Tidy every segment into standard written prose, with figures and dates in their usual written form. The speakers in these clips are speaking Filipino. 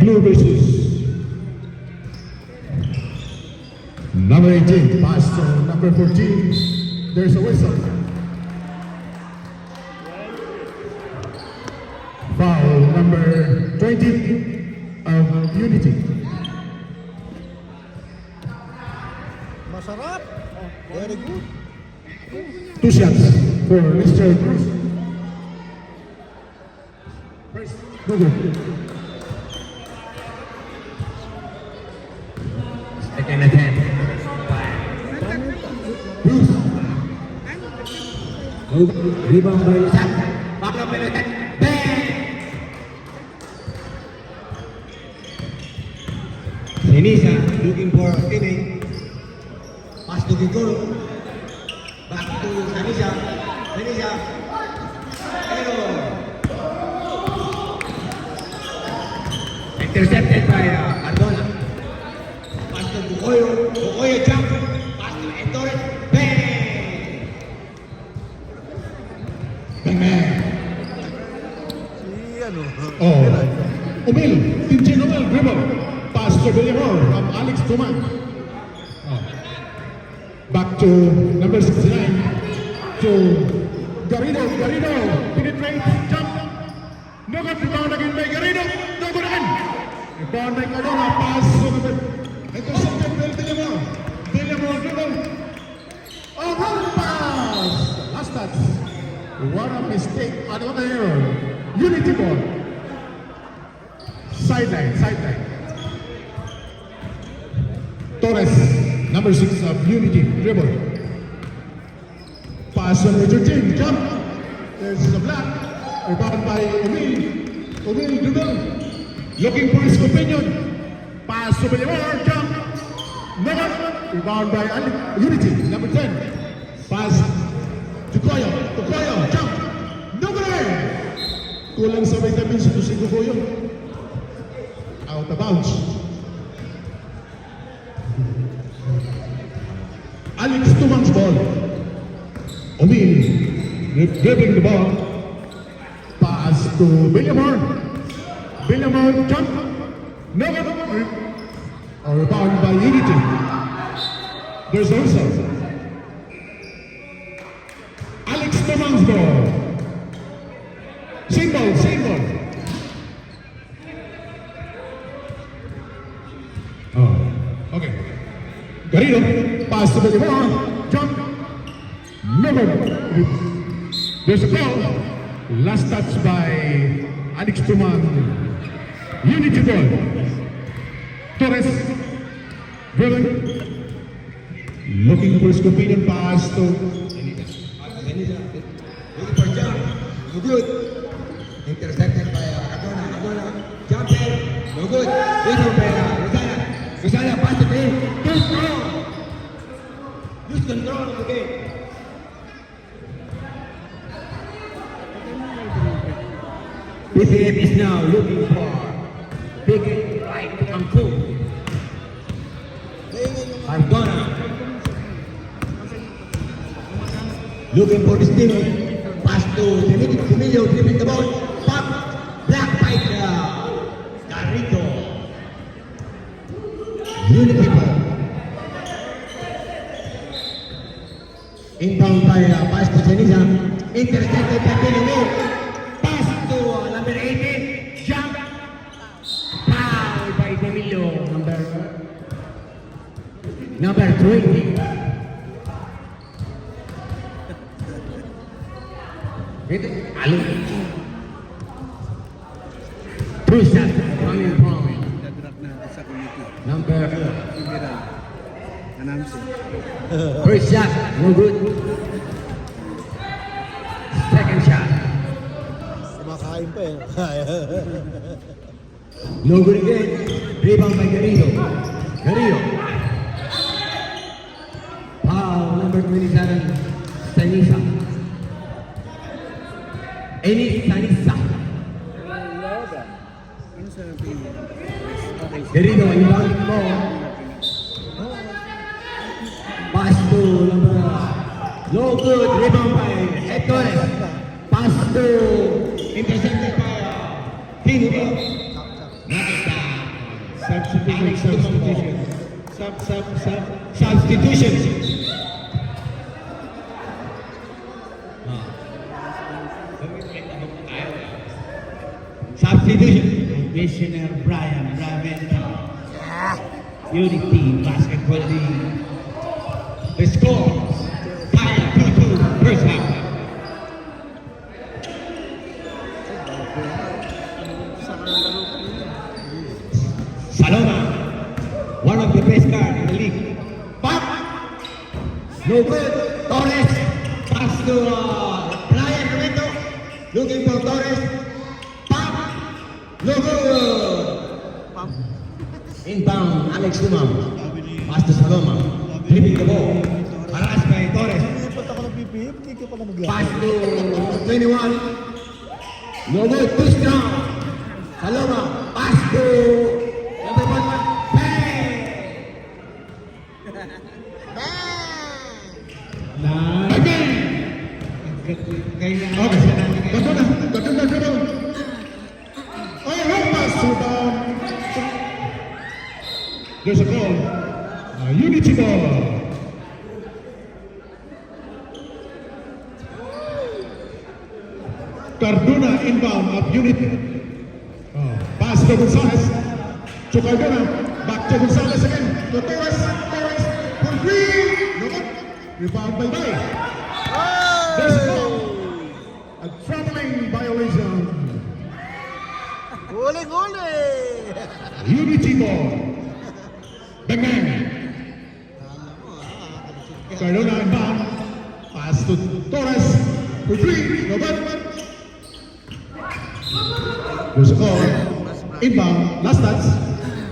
Blue versus number 18, pass to number 14. There's a whistle. Foul number 20 of Unity. Masarap. Oh, very good. 2 shots for Mr. Cruz. First, no good. Second attempt. Cruz. Rebound by Isaac. Back up and attack. Bang! Sinisa looking for teammate. Pass to Gigoro. Back to Sanisa. Sanisa. Error. Intercepted by Cardona. Pass to Bukoyo. Bukoyo jump. Pass to Ettore. Bang! Bang bang. Si ano. Oh. Omil. Tintin Omil. Dribble. Pass to Villamor from Alex Tuman. Oh. Back to number 69. To Garrido. Garrido. Penetrate. Jump. No good. Rebound again by Garrido. No good again. Rebound by Cardona. Pass to number. Intercepted by Villamor. Villamor dribble. Oh, wrong pass. Last touch. What a mistake. What an error. Unity ball. Sideline. Sideline. Torres, number 6 of Unity, dribble. Pass on Major Team, jump. There's a block. Rebound by Omil. Omil dribble. Looking for his companion. Pass to Villamor, jump. No one. Rebound by Unity, number 10. Pass to Koyo. To Koyo, jump. No good. Kulang sa vitamins to si Koyo. Out of bounds. Alex Tuman's ball. Omil dribbling the ball. Pass to Villamor. Villamor jump. No good. Or rebound by Unity. There's a whistle. Alex Tuman's ball. Same ball, same ball. Oh, okay. Garrido, pass to Villamor, jump, no good. There's a foul. Last touch by Alex Tuman. Unity ball. Torres, dribbling. Looking for his companion, pass to Sanisa. Looking for jump. No good. Intercepted by Cardona. Cardona. Jumper. No good. Rebound by Rosana. Rosana pass to him. Too strong. Lose control of the game. PCF is now looking for big right and full. Cardona. Looking for his teammate. Pass to Emilio, dribbling the ball. Pop. Black by Garrido. Unity ball. Inbound by pass to Sanisa. Intercepted by Villamor. Pass to number 18. Jump. Foul by Emilio. Number 20. Ito, alo. Two shots coming from Dadrak na sa committee. number Federal. Announcer. first shot, no good. Second shot, Kumakain pa eh. no good again. Rebound by Garrido. Garrido. Foul number 27, Sanisa. Sanisa. Ano sa tingin? Okay. Garrido, inbound ball. Pass to number, no good. Rebound by Ettore. Pass to intercepted by Pinto. Knock it down. Alex substitution. Substitution. Substitutions. Substitution. Commissioner Brian Braventa. Unity Basketball League. The score. Tie 2-2 first half. Saloma, one of the best guard in the league. Pop! No good. Torres, pass to Brian Romero. Looking for Torres. Pop! No good. Inbound, Alex Tumam. Pass to Saloma. Dribbling the ball. Harassed by Torres. Nilipat ako ng PPF, hindi ka pala maglaro. Pass to 21. No good. Too strong. Saloma. Pass to number 1. Bang! Again! Kailangan Okay. siya natin Gato na. Oh, long pass to there's a call. Unity ball. Cardona inbound of Unity. Pass to Gonzalez. To Cardona. Back to Gonzalez again. To Torres. Torres. For three. No good. Rebound by Bay. There's a call. A traveling violation. Huli! Unity ball. Bang bang. Cardona inbound. Pass to Torres. For three. No good. There's a call. Inbound. Last touch.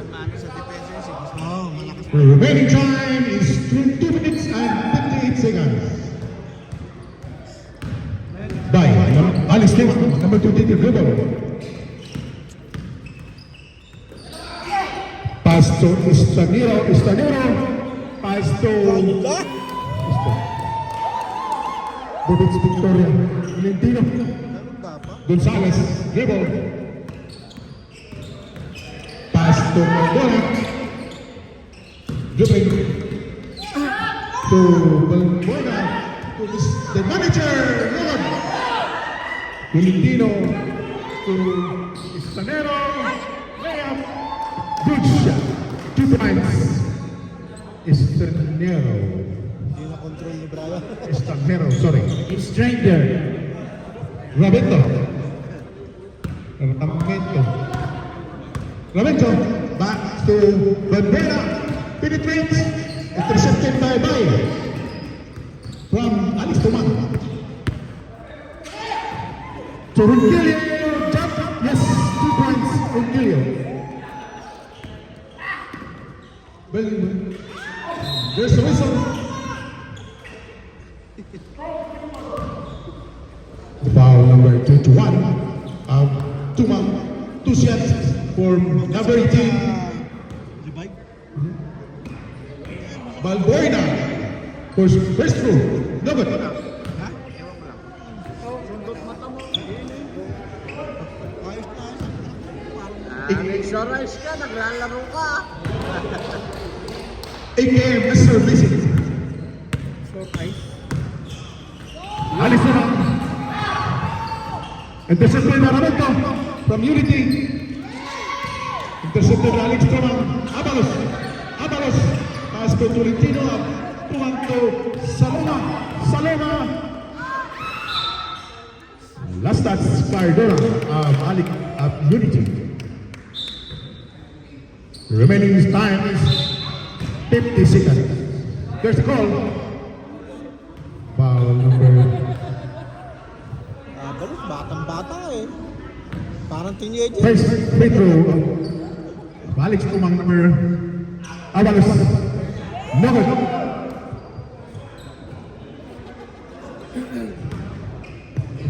Mano sa depensa yun, si Gusto. Oh, malakas. The remaining time is 2 minutes and 58 seconds. By Alex Tumam, number 2 dribble. Pass to Estanero. Pass to Bobits Victoria. Valentino. Ganun dapat. Gonzalez. Dribble. Pass to Cardona. Dribbling. To Balbuena. To the manager. Roman. Valentino. To Estanero. Layup. Good shot. 2 points. Estanero. Hindi na control ni Brian. Estanero, sorry. It's stranger. Ravento. Ravento. Back to Bandera. Penetrates. Intercepted by Bay. From Alex Tumam. To Rungilio. Jump. Yes, 2 points. Rungilio. Well, there's a whistle. Foul number 21 of Tumam. 2 shots for number 18. Libay? Balbuena for first throw. No good. Ha? Ewan ko lang. Sundot mata mo. Ayos na. Nag-exercise ka, naglalaro ka. AKM Mr. Visit. Short ice. Alice naman. Intercepted na Ravento from Unity. Intercepted na Alex Tumam. Abalos. Pass to Tolentino. Tumam to Saloma. Last touch, Cardona of Unity. Remaining time is 50 seconds. There's a call. Foul number. Balut, batang-bata eh. Parang teenager. First free throw of Alex Tumang number. Avalos. No good.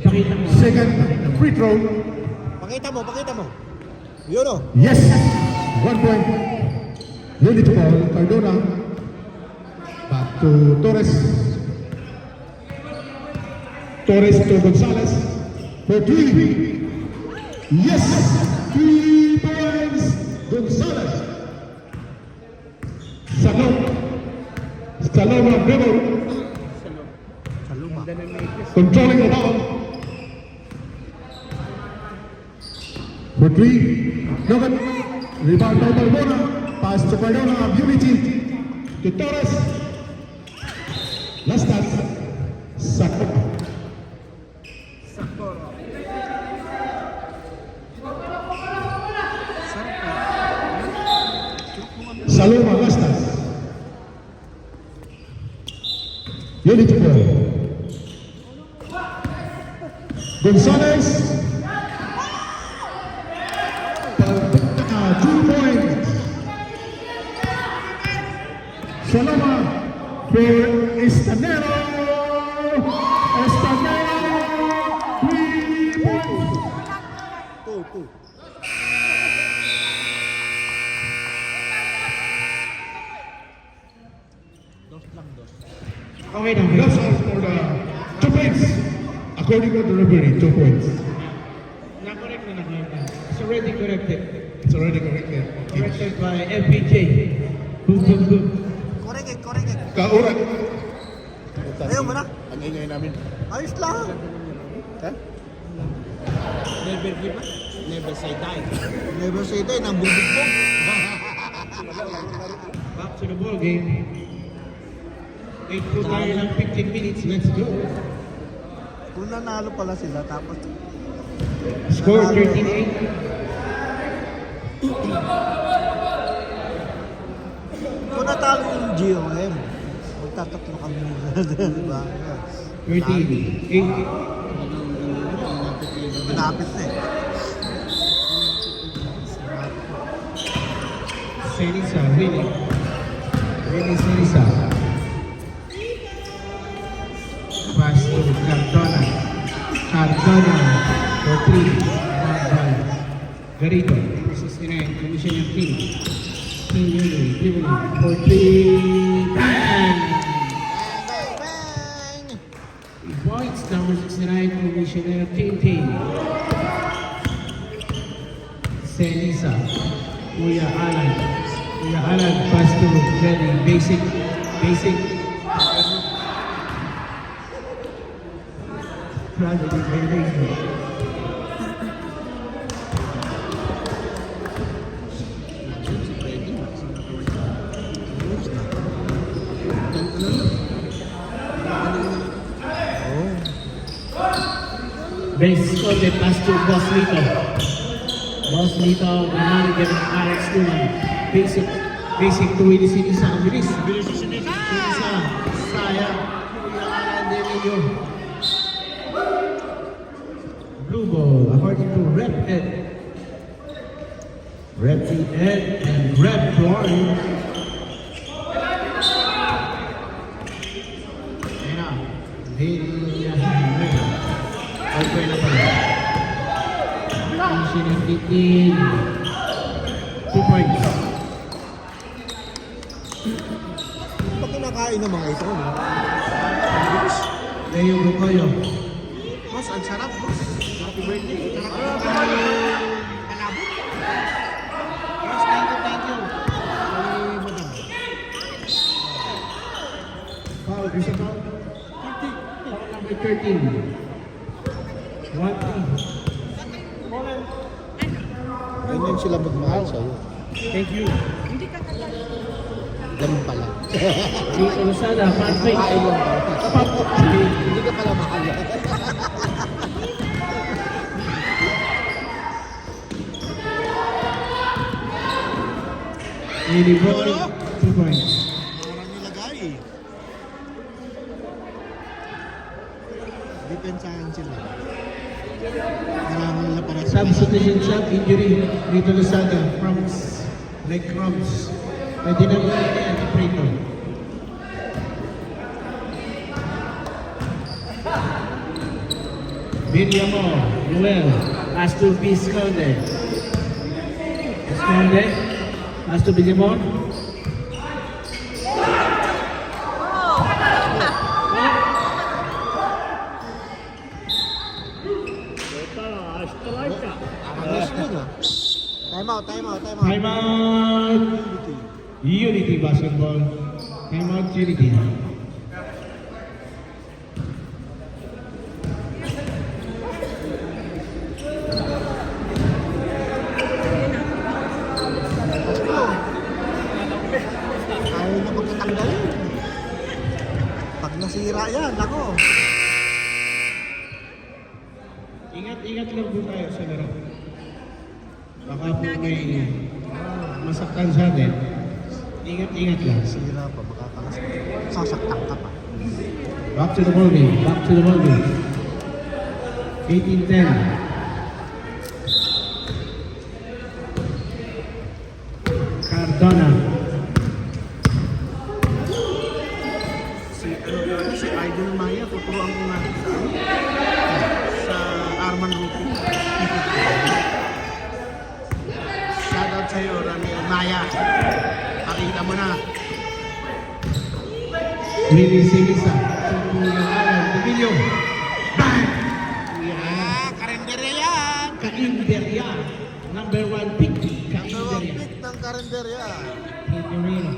Pakita mo. Second free throw. Pakita mo. Yun o. Yes. 1 point. Unity ball. Cardona. Back to Torres. Torres to Gonzalez. For 3. Yes. 3 points. Gonzalez. Saloma dribble. Saluma. Controlling the ball. For three. No good. Rebound by Balbona. Pass to Cardona of Unity. To Torres. Last touch. Sakto. Saloma last touch. Unity ball. Gonzalez. 2 points. Saloma for Estanero. Estanero. 3 points. 2. Okay na. That's all for the 2 points. According to the referee, 2 points. Na-correct na. It's already corrected. It's already corrected. Corrected by FPJ. Boom. Correct. Kaurat. Ayaw mo na. Ang ingay namin. Ayos lang. Ha? Never give up. Never say die. Never say die, nang bubugbog. Back to the ball game. 8 po tayo ng 15 minutes. Let's go. Kung nanalo pala sila, tapos Score 13-8. kung natalo yung GOM, magtatatlo kami nila. Diba? 13-8. Malapit na eh. Senisa, Willie. Willie Senisa. Pass to Cardona. Cardona for 3. Garrido. 69. Commission yung King. King Yuli. Yuli for 3. Bang! Bang! 3 points. Number 69. Commissioner Tintin. Senisa. Kuya Alan. Kuya Alan. Pass to Freddy. Basic. Gravity violation. Base score de pass to Boss Lito. Boss Lito, manager ng Alex Luman. Basic to Willie Sinisa. Bilis Sinisa. Sayang. Kuya Alan de Medyo. Blue ball, according to Red Ed. Red Ed and Red Floyd. Ayan na. Okay na pala. Sinititin. 2 points. Pag kinakain ng mga ito, no? Leo Bukoyo. Boss, ang sarap, boss. Happy birthday. Boss, thank you. Ay, madam. Foul, there's a foul. Foul number 13. 1-3. Ganyan sila magmahal sa'yo. Thank you. Ganun pala. Dito Lozada, fan fake. Kain lang pala. Hindi ka pala mahal. Lily Boy, 2 points. Parang nilagay eh. Depensahan sila. Kailangan nila para Substitution shot, injury. Dito Lozada, crumbs. Like crumbs. Pwede na ba yan, Prito? Villamo, Noel, has to be Esconde. Esconde, has to be Villamo. Ayos yun ah. Time out. Time out. Unity Basketball. Timeout Unity. Ayaw niya pagkatanggalin. Pag nasira yan, ako. Ingat-ingat lang po tayo sa laro. Baka po may masaktan sa atin. Ingat-ingat lang. Sira pa, makakalas. Sasaktan ka pa. Back to the ball game. Back to the ball game. 18-10. Cardona. Si Idol Maya, tuturuan ko nga sa Arman Rupi. Shoutout sa'yo, Rami Maya. Pakita mo na. Willie Silisa. Emilio. Bang! Karinderya yan! Kainderya. Number 1 pick. Kainderya. Pick ng karinderya. Kainderya.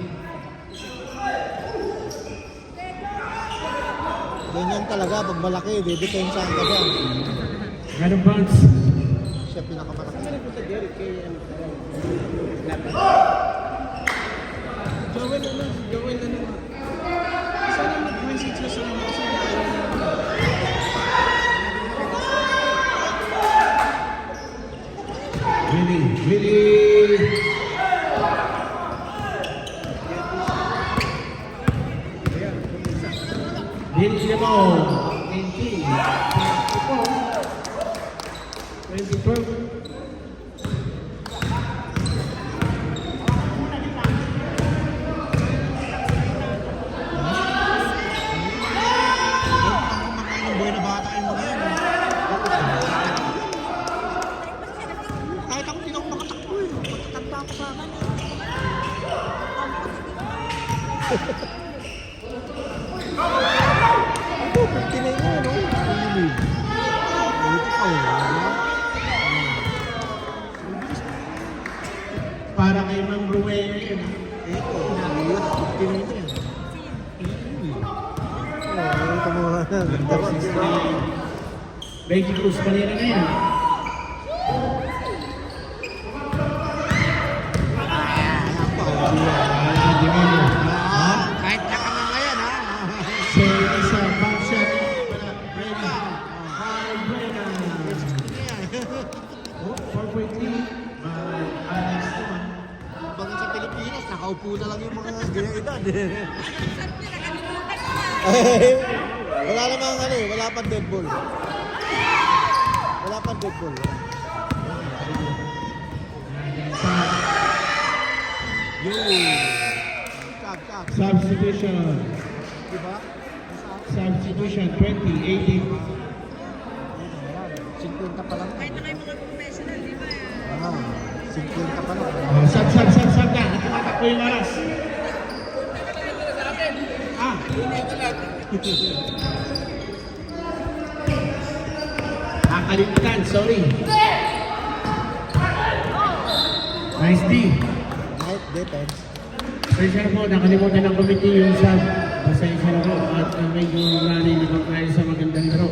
Ganyan talaga, pag malaki, didepensahan ka dyan. Adam Barnes. Siya pinakamalaki. Joel, sana mag-message na sa mga kasi Willie. Willie the ball. 19. 24. Ang buhay na bata yung mga yan. Kahit ako hindi ako makatakbo eh. Matatanda ako sa akin. Ako, pinay mo, no? Pinay. Ito pa, wala. Para kay Mang Ruel yun. Ito, pinay mo yan. Ito mo. Reggie Cruz Manila na yan. Kahit nakanganga yan, ha? So, isa, back shot. Ready. High Brenna. Oh, 4.3. Alex naman. Bangin sa Pilipinas, nakaupo na lang yung mga ganyang edad. Wala namang ano eh, wala pang dead ball. Wala pang dead ball. Kag. Substitution. Diba? 20, 18. 50 pa lang. Kahit na kayo mga professional, di ba? 50 pa lang. Oh, sab na. Tumatakbo yung oras. Kalimutan, sorry. Nice D. Night defense. Pasensya po, nakalimutan ng committee yung sub. Pasensya na po at medyo nalilibang tayo sa magandang laro.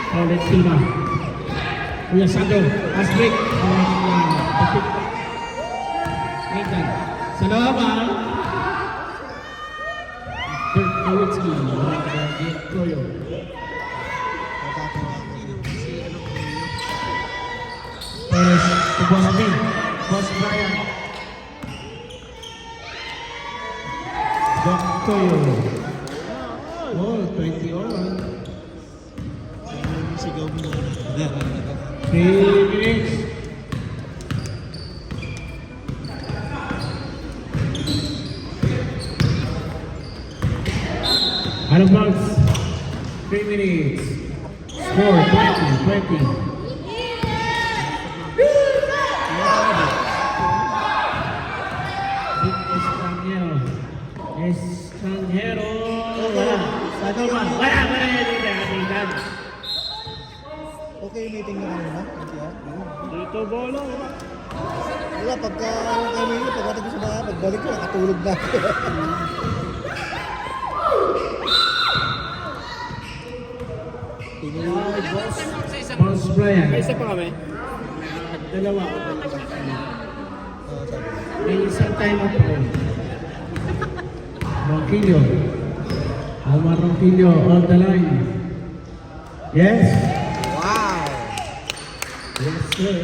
Solid team ah. Kuya Sando, last week. Nathan, sa laban. Dirk Nowitzki, Toyo. Perez, Tubuasabi, Boss Brian. Doc Toyo. Oh, 20 all. Sigaw mo na. 3 minutes. Out of bounds. 3 minutes. Score 20. Estranjero. Wala. Wala yan. Hindi. Okay yung meeting nyo kanina? NTR? Dito bola. Wala, pagka kayo meeting, pagkatag ko sa bahay, pagbalik ko, nakatulog na. Boss Brian. Isa pa kami. Dalawa. May isang time up ko. Ronquillo. Omar Ronquillo on the line. Yes? Wow! Yes, sir.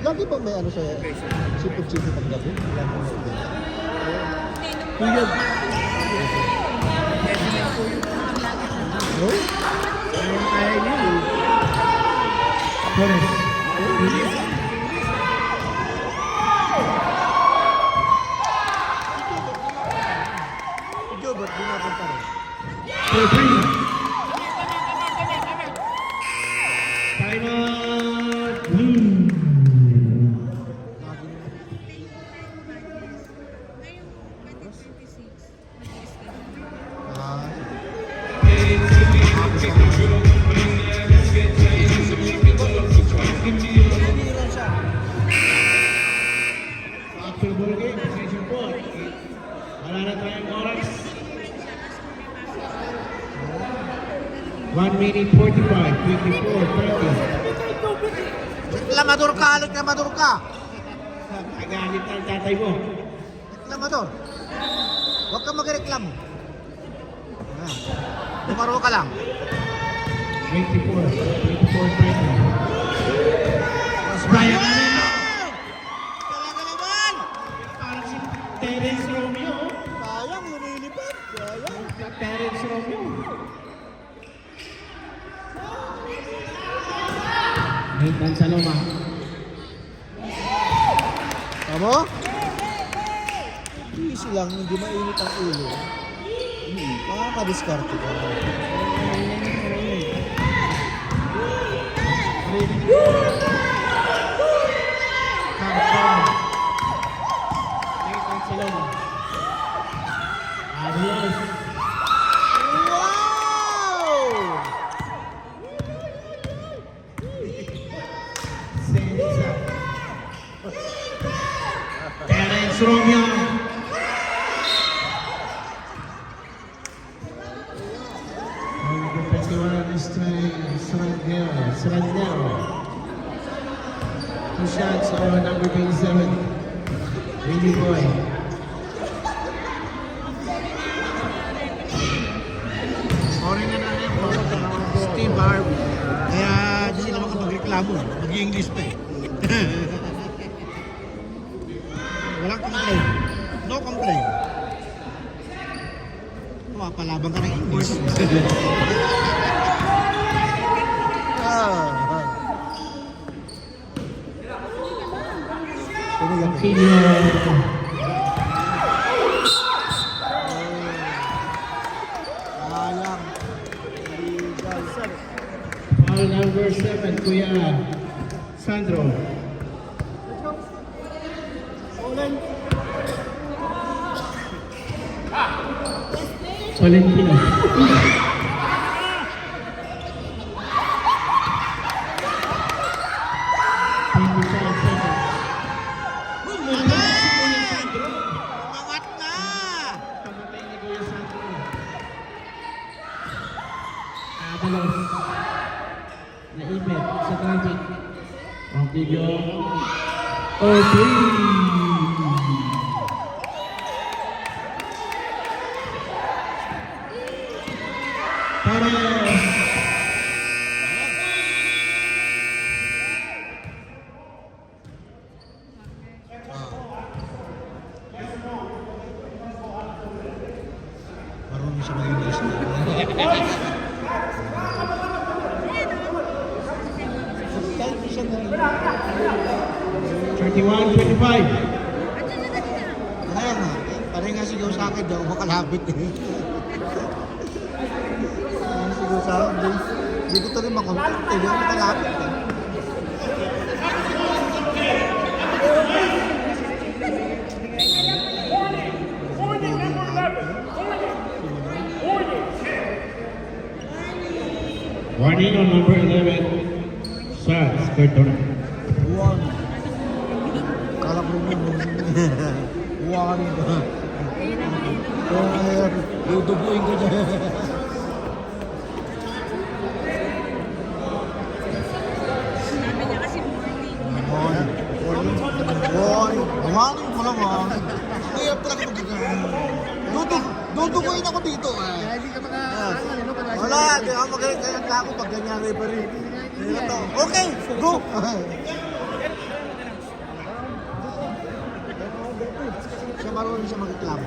Lagi ba may ano sa sipag-sipag paggabi? Wala mo na. Kuya. No? Kaya niya. Torres. Joe, ba't di napunta rin? Time out. Lagi naman. Ngayong 2026, Ah, Actual ball game, pasensya po. Wala na tayong oras. 1 minute 45, 24, 30. reklamador ka, reklamador ka! Nagalit ang tatay mo. Reklamador! Huwag kang magreklamo. Ah, Lumaro ka lang. 24, 24, 30. Mas Brian Manila. Talaga naman! Parang si Terence Romeo. Sayang, lumilipad. Sayang. Terence Romeo. Nathan Saloma. Tama? Easy lang, hindi mainit ang ulo. Makakadiskarte ka. Nathan Saloma. Adios. Wow! Senza. Terence Romeo. Number 21 this time, Srandel. 2 shots on number 27, Willie Boy. Sorry na lang yan. Steve Harvey. Kaya di sila makapagreklamo. Mag-English pa eh. Walang complain. No complain. Mapalaban ka ng English. Aquino. Sayang. Legal. Foul number 7, Kuya Sandro. Valentino. Umangat na! Pamatay ni Kuya Sandro. Avalos. Naipit sa traffic. Ang video. O3. Para Marunong siya mag-English. Kahit di siya na- 31-25. Kaya nga, parang nga sigaw sa akin, daw makalapit eh. Sigaw sa akin, hindi ko ito rin makontak, hindi ako makalapit eh. Warning on number 11. Shots, Cardona. One. Kala ko rin yun. One. Kaya dudubuin ko dyan. Sabi niya kasi morning. Warning ko naman. Kaya talaga magkakaroon. Dudubuin ako dito. Hindi ka Wala, di ako magkakaroon ako pag ganyan referee. Okay, go! Siya marunong siya magreklamo.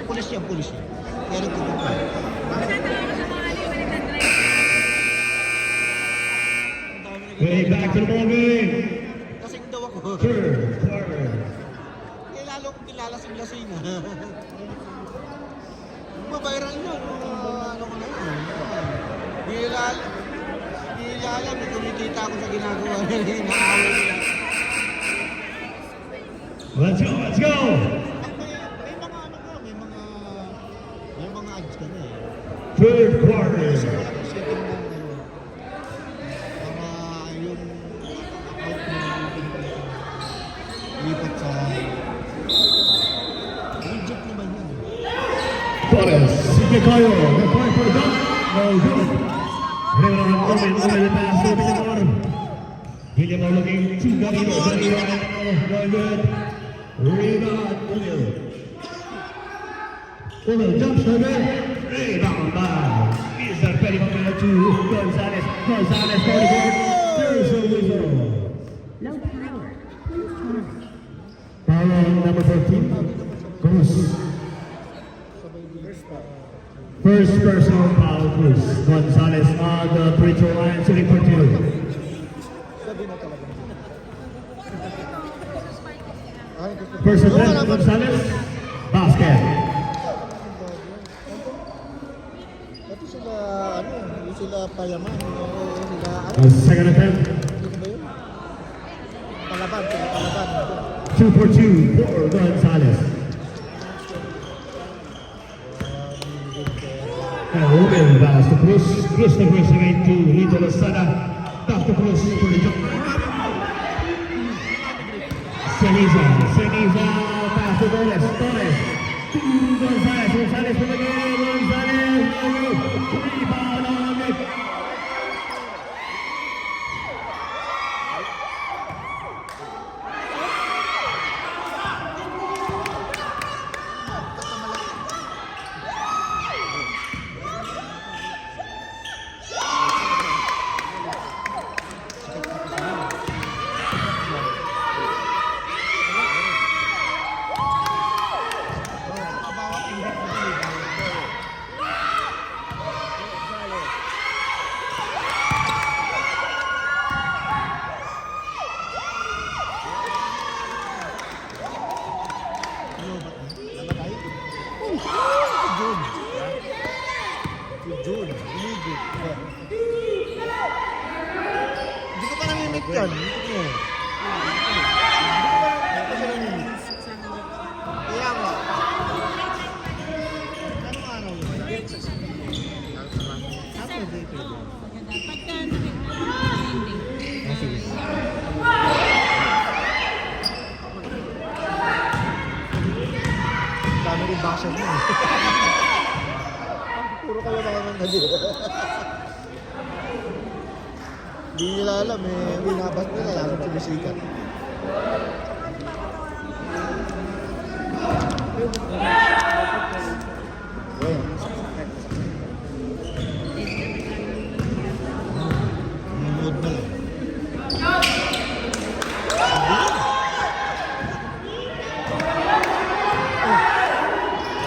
Pulis yan, pulis yan. Pero dito pa. Way back to the ball game. Kasing daw ako. Third quarter. Eh, lalo kong kilalasing-lasing. Mabayran yun. Ano ko na yun. Di alam, may kumikita ako sa ginagawa nila. Inaaway nila. Let's go, let's go. May mga ano ka, may mga ads ka na eh. Third quarter. Second na ano. Yung out na lipat sa legit naman yun. Torres, Sige Cayo, they're going for the dunk. No good. Rebound, Omen the pass to Villamor. Villamor looking to Danilo, Danilo, no good. Rebound, Omen. Omen jump shooter. Rebound by Mr. Perry to Gonzalez. Gonzalez, 44. There's a whistle. Low power. Please charge. Foul on number 14. Cruz. First personal foul, Cruz. Gonzalez on the free throw line, shooting for two. First attempt, Gonzalez. Basket. Dati sila, ano, hindi sila payaman. Sila, ano, Second attempt. ano ba yun? Palaban, sila palaban. 2 for 2 for Gonzalez. And Ruben pass to Cruz. Cruz to Cruz again to Lito Lozada. Back to Cruz for the jump. Ceniza pass to Torres. Torres to Gonzalez. Gonzalez for the game. Gonzalez. Rebound on it. Hindi ko pa namimik yan. Hindi ko. Kaya nga. Anong araw yun? Saturday pwede. Pagka nakita, Dami rin basher mo eh. Puro kayo mga nandito. Hindi nila alam eh. Binabas nila. Lalong sumisikat. Well. Mood na lang.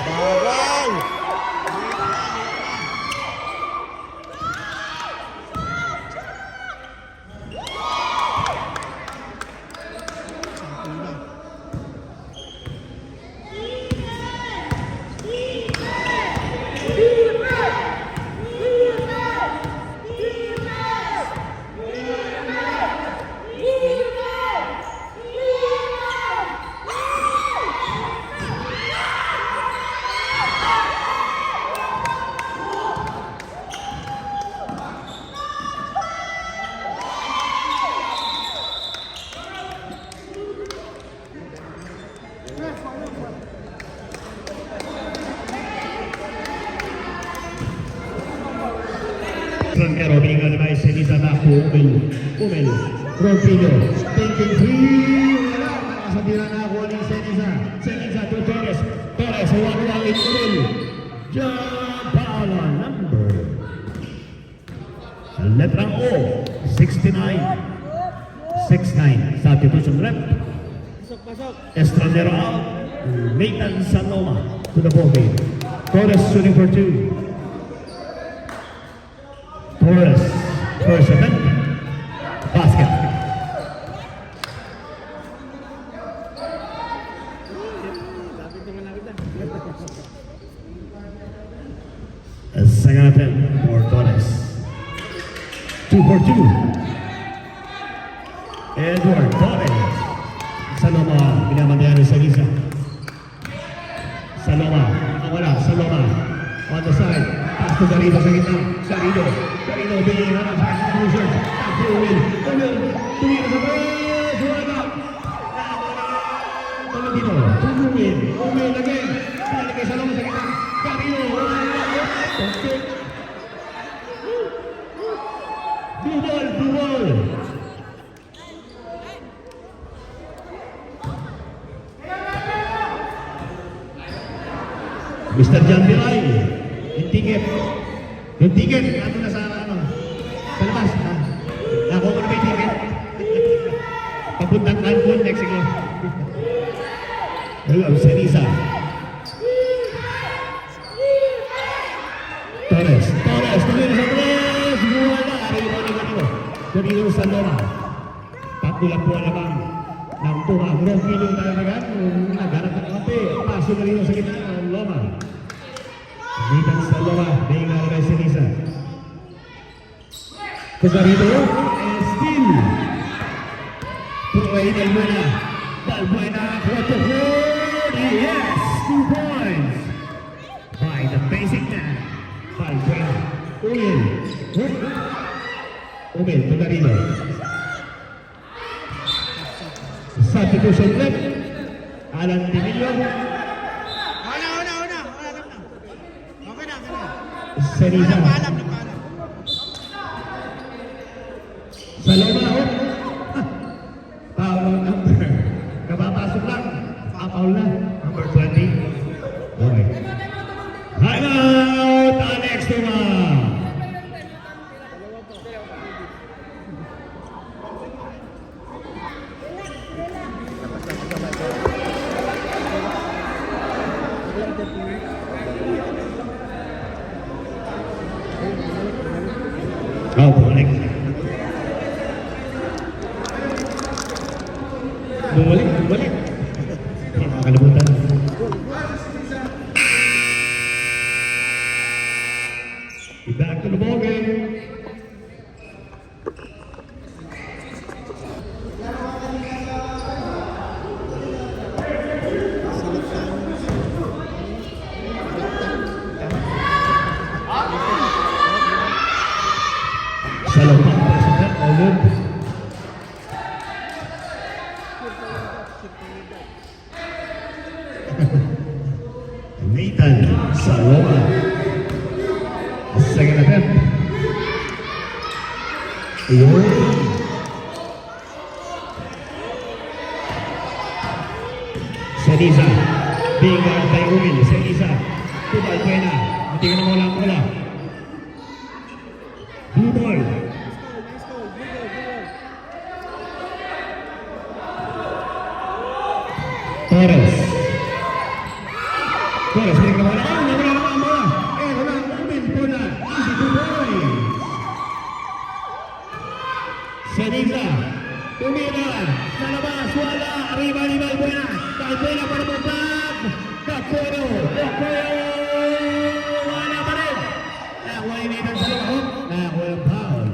Bagay! Extranjero being advised, Senisa back to Umel. Ronquillo, thinking three. Wala. Nakasabira na ako ni Senisa. Senisa to Torres. Torres, huwag-huwag in Umel. John Paolo, number. Sa letrang O, 69. 6'9". Substitution rep. Estranjero out. Nathan Saloma to the ball game. Torres shooting for two. Torres, first attempt. Basket. A second attempt for Torres. 2 for 2. Edward Torres. Saloma, binabantayan ni Senisa. Saloma, wala, Saloma. On the side, pass to Garrido sa gitna. Garrido, being on sa cruiser. Back to Will. Tumira sa press. Wala. Tolentino, to Will. Will again. Balik kay Saloma sa gitna. Garrido, wala. Okay. Blue ball. Mr. John Bilay, yung ticket, nandun na sa sa labas, ha? Nakuha ko na may ticket. Papuntang Cancun, Mexico. Hello, Senisa. Torres, tumira sa tres, wala, arriba ni Garrido sa Loma. Pagkulang po alamang ng tuhang, Ronquillo talagang nagharap ng kape, paso Garrido sa gitna ng Loma. Nathan Saloma, being out by Senisa. Garrido, and still. Puro ahí Balbuena, quarter four, yes, 2 points. By the basic man, Balbuena. Umil to Garrido. Substitution left. Alan Dimillo. Senisa. Saloma out. Foul number. Kapapasok lang. Foul na. Number 20. Okay. Time out. Alex Tuma. Bumalik. Hindi makakalimutan. Back to the ball game. Saloma, president, Olud. Nathan Saloma. Second attempt. Ayun. Senisa. Being guarded by Umil. Senisa. To Balbuena. Hindi ka na mula. Blue ball. Torres, hindi ka mula. Nawala ang bola. Wala. Umil po na. Easy 2 points. Senisa. Tumira. Sa labas. Wala. Arriba ni Balbuena. Balbuena para bumpak. Cacuero. Wala pa rin. Nakuha ni Nathan sa loob. Nakuha ang foul.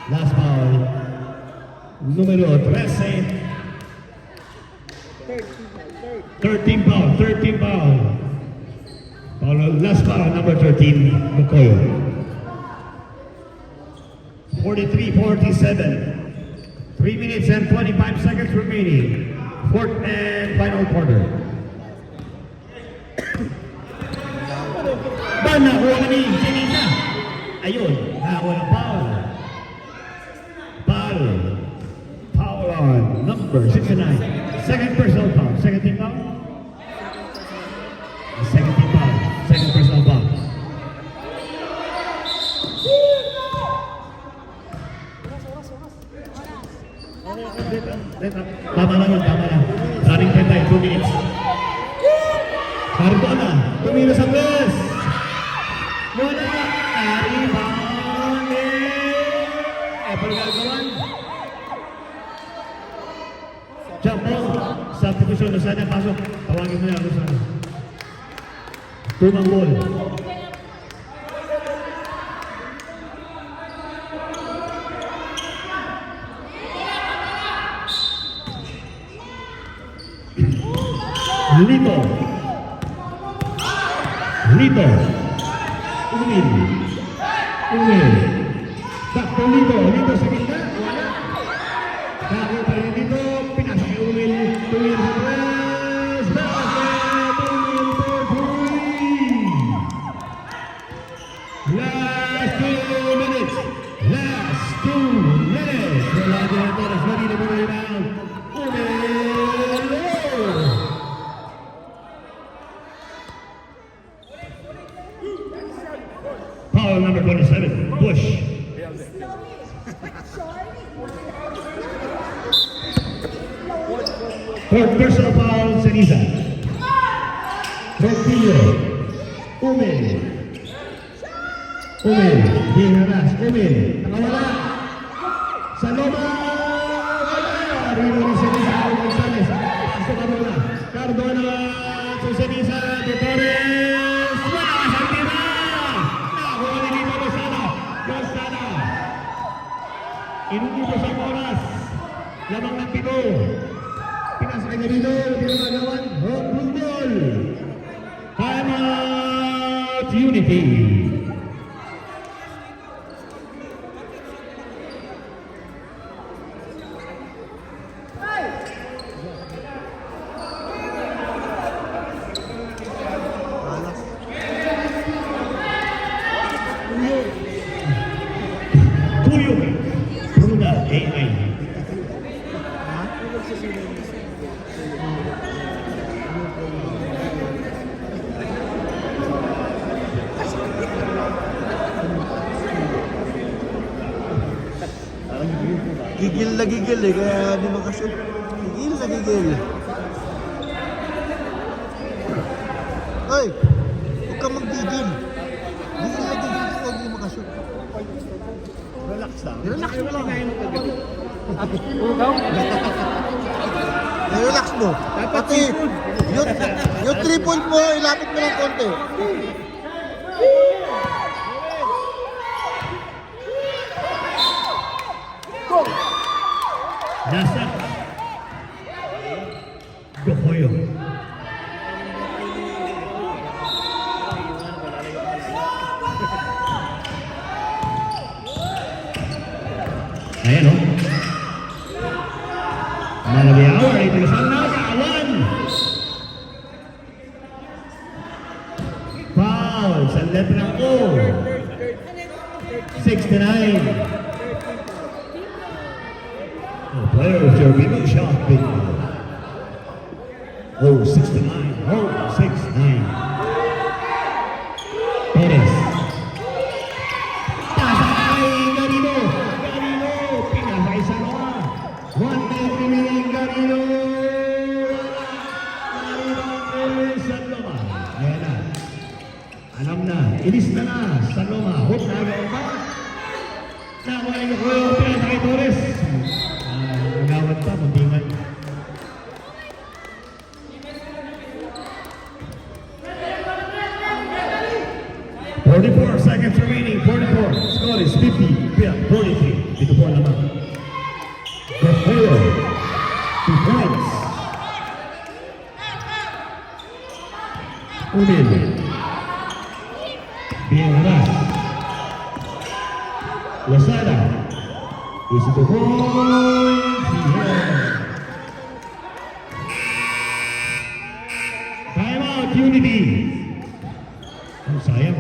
Last foul. Numero 13. 13 foul. Last foul, number 13, Mukoyo. 43-47. 3 minutes and 25 seconds remaining. Fourth and final quarter. Nakuha ni Senisa. Ayun, nakakuha ng foul. Foul. Foul on number 69. Second personal foul. Second team foul? Second team foul. Second personal foul. Tama lang yun, tama lang. Running time tayo, 2 minutes. Cardona, tumilos ang bes. Muna, rebound. Apple gagawan. Jump ball. Substitution, Luzana, pasok. Tawagin mo yan, Luzana. Tumang ball. Lito. Lito. Umil. Umil. Sakto Lito. Lito sa gitna. Wala. Bago pa rin dito. Pinasok yung Umil. Tumil sa press. Basket. Umil for three. Last 2 minutes. Last 2 minutes. Wala din Torres. Ready to go rebound. Umil. Foul number 27, Bush. Fourth personal foul, Ceniza. Portillo. Umil. Umil. Hinaras. Umil. Nakawala. Saloma. Wala. Rino ni Ceniza. Gonzales. Gusto ka muna. Cardona. Sa Ceniza. De Torres. Wala. Santina. Nakuha ni Lito Lozana. Lozana. Inuubos ang oras. Lamang ng pito. Pinasa kanya dito. Pinagagawan. Home ball. Time out. Unity. Kuyo. Bruna. AI. Gigil na gigil eh, kaya di makashoot. Gigil na gigil. Ay! Huwag kang maggigil. Gigil na gigil ka, huwag di makashoot. Relax lang. Relax mo lang. Relax mo. Pati, yung 3 point mo, ilapit mo ng konti. Nasa. Gohoyo. Ayan o. Malabiao. Ito isang nakakawan. Foul sa letrang O. 69. Players, your winning shot, big boy. Oh, 69. Oh, 69. Torres. Pasay, Garino. Garino. Pinasay sa Noa. 1 minute remaining, Garino. Garino sa Loma. Ayan na. Alam na. Inis na na. Sa Loma. Hope na agawin pa. Nakuha niyo ko yung pinasay Torres. Nagawad pa, mabingan. Seconds remaining, 44. Score is 50. 43. Dito po naman. Gohoyo. 2 points. Umil. Bienras. Lozada. Easy to points. Time out, Unity. Oh, sayang.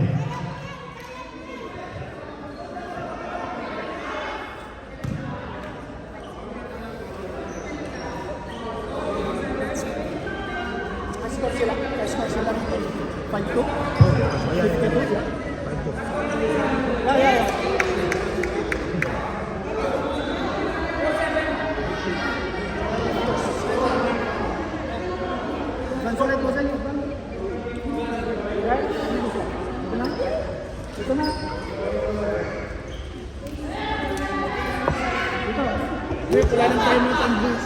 Wala nang timeout ang Bulls.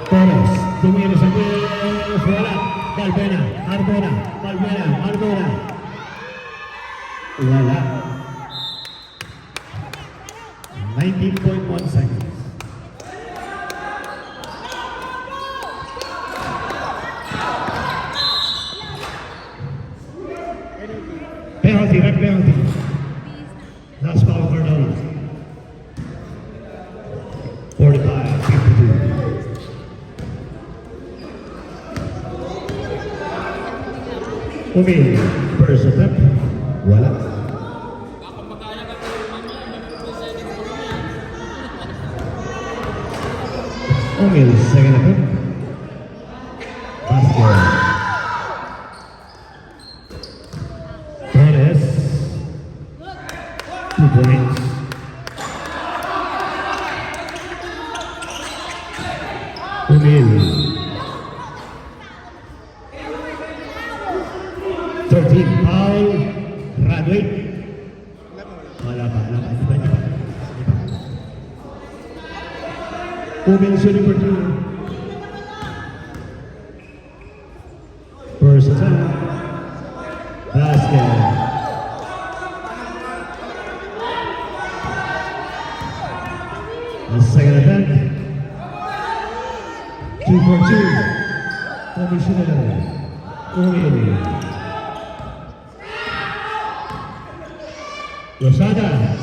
Torres, tumira sa Bulls, wala. Balbuena, Arbona, Balbuena, Arbona. Wala. 19.1 seconds. Penalty, red penalty. Last call for Dolan. 45-52. Umil, first attempt. Wala. Umil, second attempt. Basket. Torres. 2 points. Umil. 13 foul. Radway. Wala pa. Di ba? Umil shooting for 2. First attempt. Basket. The second attempt. 2 for 2. Umil shooter. Umil. Lozada.